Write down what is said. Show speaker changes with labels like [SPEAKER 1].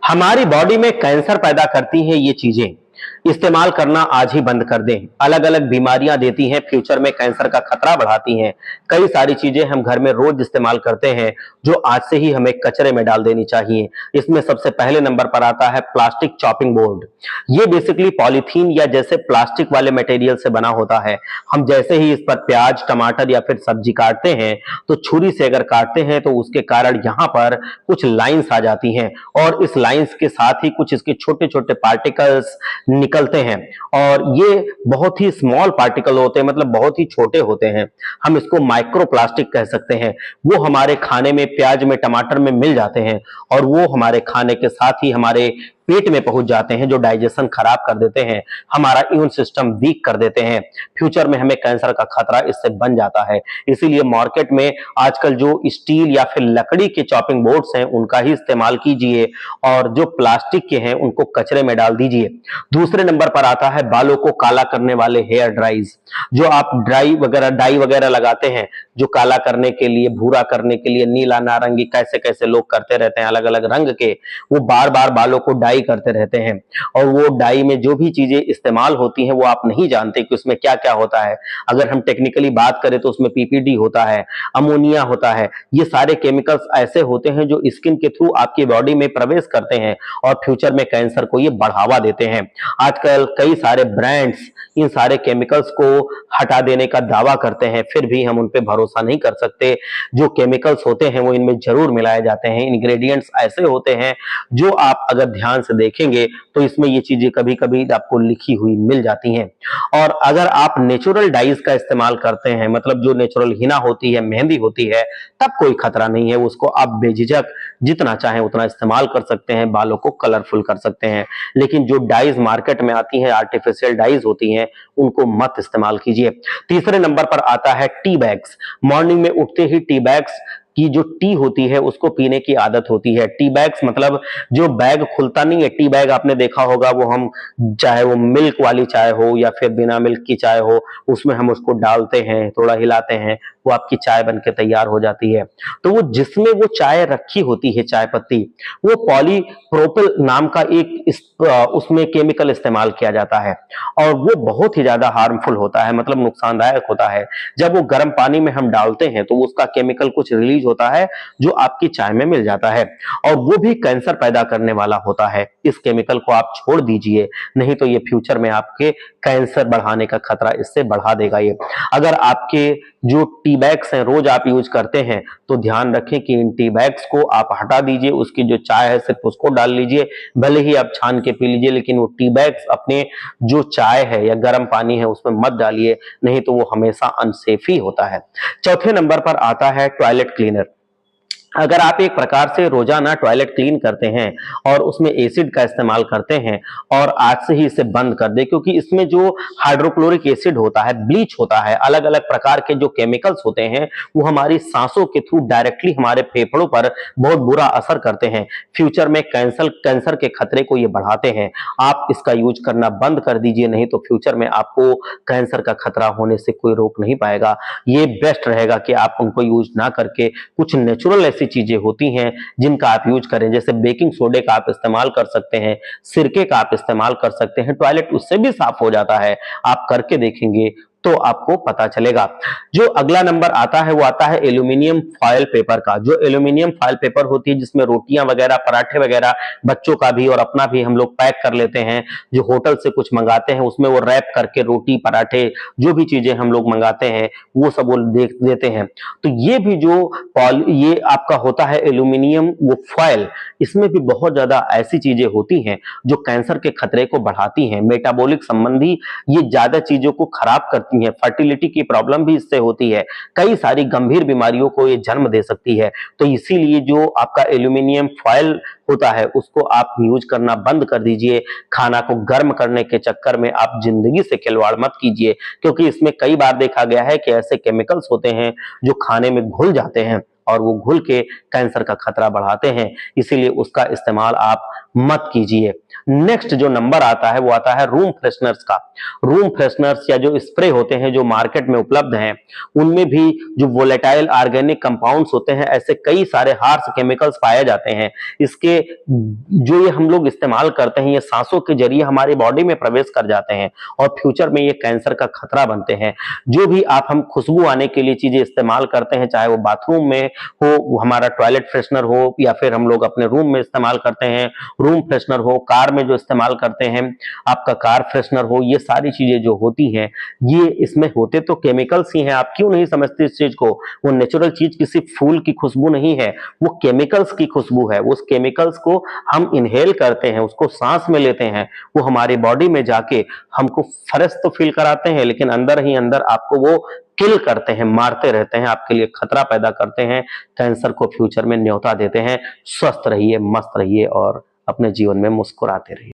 [SPEAKER 1] हमारी बॉडी में कैंसर पैदा करती हैं ये चीजें, इस्तेमाल करना आज ही बंद कर दें। अलग अलग बीमारियां देती हैं, फ्यूचर में कैंसर का खतरा बढ़ाती हैं। कई सारी चीजें हम घर में रोज इस्तेमाल करते हैं जो आज से ही हमें कचरे में डाल देनी चाहिए। इसमें सबसे पहले नंबर पर आता है प्लास्टिक चॉपिंग बोर्ड। ये बेसिकली पॉलीथीन या जैसे प्लास्टिक वाले मटेरियल से बना होता है। हम जैसे ही इस पर प्याज, टमाटर या फिर सब्जी काटते हैं तो छुरी से अगर काटते हैं तो उसके कारण यहाँ पर कुछ लाइंस आ जाती हैं और इस लाइंस के साथ ही कुछ इसके छोटे छोटे पार्टिकल्स निकलते हैं और ये बहुत ही स्मॉल पार्टिकल होते हैं, मतलब बहुत ही छोटे होते हैं। हम इसको माइक्रोप्लास्टिक कह सकते हैं। वो हमारे खाने में, प्याज में, टमाटर में मिल जाते हैं और वो हमारे खाने के साथ ही हमारे पेट में पहुंच जाते हैं, जो डाइजेशन खराब कर देते हैं, हमारा इम्यून सिस्टम वीक कर देते हैं। फ्यूचर में हमें कैंसर का खतरा इससे बन जाता है। इसीलिए मार्केट में आजकल जो स्टील या फिर लकड़ी के चॉपिंग बोर्ड्स हैं उनका ही इस्तेमाल कीजिए और जो प्लास्टिक के हैं उनको कचरे में डाल दीजिए। दूसरे नंबर पर आता है बालों को काला करने वाले हेयर ड्राइज। जो आप डाई वगैरह लगाते हैं, जो काला करने के लिए, भूरा करने के लिए, नीला, नारंगी, कैसे कैसे लोग करते रहते हैं अलग अलग रंग के, वो बार बार बालों को डाई करते रहते हैं और वो डाई में जो भी चीजें इस्तेमाल होती हैं वो आप नहीं जानते कि उसमें क्या क्या होता है। अगर हम टेक्निकली बात करें तो उसमें पीपीडी होता है, अमोनिया होता है। ये सारे केमिकल्स ऐसे होते हैं जो स्किन के थ्रू आपकी बॉडी में प्रवेश करते हैं और फ्यूचर में कैंसर को ये बढ़ावा देते हैं। आजकल कई सारे ब्रांड्स इन सारे केमिकल्स को हटा देने का दावा करते हैं, फिर भी हम उन पे भरोसा नहीं कर सकते। जो केमिकल्स होते हैं वो इनमें जरूर मिलाए जाते हैं। इंग्रेडिएंट्स ऐसे होते हैं जो आप अगर ध्यान से देखेंगे तो इसमें ये चीजें कभी कभी आपको लिखी हुई मिल जाती हैं। और अगर आप नेचुरल डाइज का इस्तेमाल करते हैं, मतलब जो नेचुरल हिना होती है, मेहंदी होती है, तब कोई खतरा नहीं है। उसको आप बेझिझक जितना चाहें उतना इस्तेमाल कर सकते हैं, बालों को कलरफुल कर सकते हैं। लेकिन जो डाइज मार्केट में आती हैं, आर्टिफिशियल डाइज होती हैं, उनको मत इस्तेमाल कीजिए। तीसरे नंबर पर आता है टी बैग्स। मॉर्निंग में उठते ही टी बैग्स की जो टी होती है उसको पीने की आदत होती है। टी बैग्स मतलब जो बैग खुलता नहीं है, टी बैग आपने देखा होगा, वो हम चाहे वो मिल्क वाली चाय हो या फिर बिना मिल्क की चाय हो, उसमें हम उसको डालते हैं, थोड़ा हिलाते हैं, वो आपकी चाय बन के तैयार हो जाती है। तो वो जिसमें वो चाय रखी होती है, चाय पत्ती, वो पॉलीप्रोपिल नाम का उसमें केमिकल इस्तेमाल किया जाता है और वो बहुत ही ज्यादा हार्मफुल होता है, मतलब नुकसानदायक होता है। जब वो गर्म पानी में हम डालते हैं तो उसका केमिकल कुछ रिलीज होता है जो आपकी चाय में मिल जाता है और वो भी कैंसर पैदा करने वाला होता है। इस केमिकल को आप छोड़ दीजिए, नहीं तो ये फ्यूचर में आपके कैंसर बढ़ाने का खतरा इससे बढ़ा देगा। ये अगर आपके जो टी बैग्स हैं रोज आप यूज करते हैं तो ध्यान रखें कि इन टी बैग्स को आप हटा दीजिए, उसकी जो चाय है सिर्फ उसको डाल लीजिए। भले ही आप छान के पी लीजिए, लेकिन वो टी बैग्स अपने जो चाय है या गर्म पानी है उसमें मत डालिए, नहीं तो वो हमेशा अनसेफ ही होता है। चौथे नंबर पर आता है टॉयलेट क्लीनर। अगर आप एक प्रकार से रोजाना टॉयलेट क्लीन करते हैं और उसमें एसिड का इस्तेमाल करते हैं और आज से ही इसे बंद कर दे, क्योंकि इसमें जो हाइड्रोक्लोरिक एसिड होता है, ब्लीच होता है, अलग अलग प्रकार के जो केमिकल्स होते हैं वो हमारी सांसों के थ्रू डायरेक्टली हमारे फेफड़ों पर बहुत बुरा असर करते हैं। फ्यूचर में कैंसर के खतरे को ये बढ़ाते हैं। आप इसका यूज करना बंद कर दीजिए, नहीं तो फ्यूचर में आपको कैंसर का खतरा होने से कोई रोक नहीं पाएगा। ये बेस्ट रहेगा कि आप उनको यूज ना करके कुछ नेचुरल ऐसी चीजें होती हैं जिनका आप यूज करें, जैसे बेकिंग सोडे का आप इस्तेमाल कर सकते हैं, सिरके का आप इस्तेमाल कर सकते हैं, टॉयलेट उससे भी साफ हो जाता है। आप करके देखेंगे तो आपको पता चलेगा। जो अगला नंबर आता है वो आता है एल्यूमिनियम फॉयल पेपर का। जो एल्यूमिनियम फॉयल पेपर होती है जिसमें रोटियां वगैरह, पराठे वगैरह, बच्चों का भी और अपना भी हम लोग पैक कर लेते हैं, जो होटल से कुछ मंगाते हैं उसमें वो रैप करके रोटी, पराठे, जो भी चीजें हम लोग मंगाते हैं वो सब वो देते हैं। तो ये भी जो ये आपका होता है एल्यूमिनियम वो फॉयल, इसमें भी बहुत ज्यादा ऐसी चीजें होती हैं जो कैंसर के खतरे को बढ़ाती हैं। मेटाबॉलिक संबंधी ये ज्यादा चीजों को खराब करती हैं। फर्टिलिटी की प्रॉब्लम भी इससे होती है। कई सारी गंभीर बीमारियों को ये जन्म दे सकती है। तो इसीलिए जो आपका एल्यूमिनियम फॉयल होता है उसको आप यूज करना बंद कर दीजिए। खाना को गर्म करने के चक्कर में आप जिंदगी से खिलवाड़ मत कीजिए, क्योंकि इसमें कई बार देखा गया है कि ऐसे केमिकल्स होते हैं जो खाने में घुल जाते हैं और वो घुल के कैंसर का खतरा बढ़ाते हैं। इसीलिए उसका इस्तेमाल आप मत कीजिए। नेक्स्ट जो नंबर आता है वो आता है रूम फ्रेशनर्स का। रूम फ्रेशनर्स या जो स्प्रे होते हैं जो मार्केट में उपलब्ध हैं, उनमें भी जो वोलेटाइल ऑर्गेनिक कंपाउंड्स होते हैं, ऐसे कई सारे हार्श केमिकल्स पाए जाते हैं। इसके जो ये हम लोग इस्तेमाल करते हैं, ये सांसों के जरिए हमारी बॉडी में प्रवेश कर जाते हैं और फ्यूचर में ये कैंसर का खतरा बनते हैं। जो भी आप हम खुशबू आने के लिए चीजें इस्तेमाल करते हैं, चाहे वो बाथरूम में हो, हमारा टॉयलेट फ्रेशनर हो, या फिर हम लोग अपने रूम में इस्तेमाल करते हैं रूम फ्रेशनर हो, कार में जो इस्तेमाल करते हैं आपका कार फ्रेशनर हो, ये सारी चीजें जो होती हैं ये इसमें होते तो केमिकल्स ही हैं। आप क्यों नहीं समझते इस चीज को? वो नेचुरल चीज किसी फूल की खुशबू नहीं है, वो केमिकल्स की खुशबू है। उस केमिकल्स को हम इनहेल करते हैं, उसको सांस में लेते हैं, वो हमारी बॉडी में जाके हमको फ्रेश तो फील कराते हैं, लेकिन अंदर ही अंदर आपको वो किल करते हैं, मारते रहते हैं, आपके लिए खतरा पैदा करते हैं, कैंसर को फ्यूचर में न्योता देते हैं। स्वस्थ रहिए, मस्त रहिए और अपने जीवन में मुस्कुराते रहिए।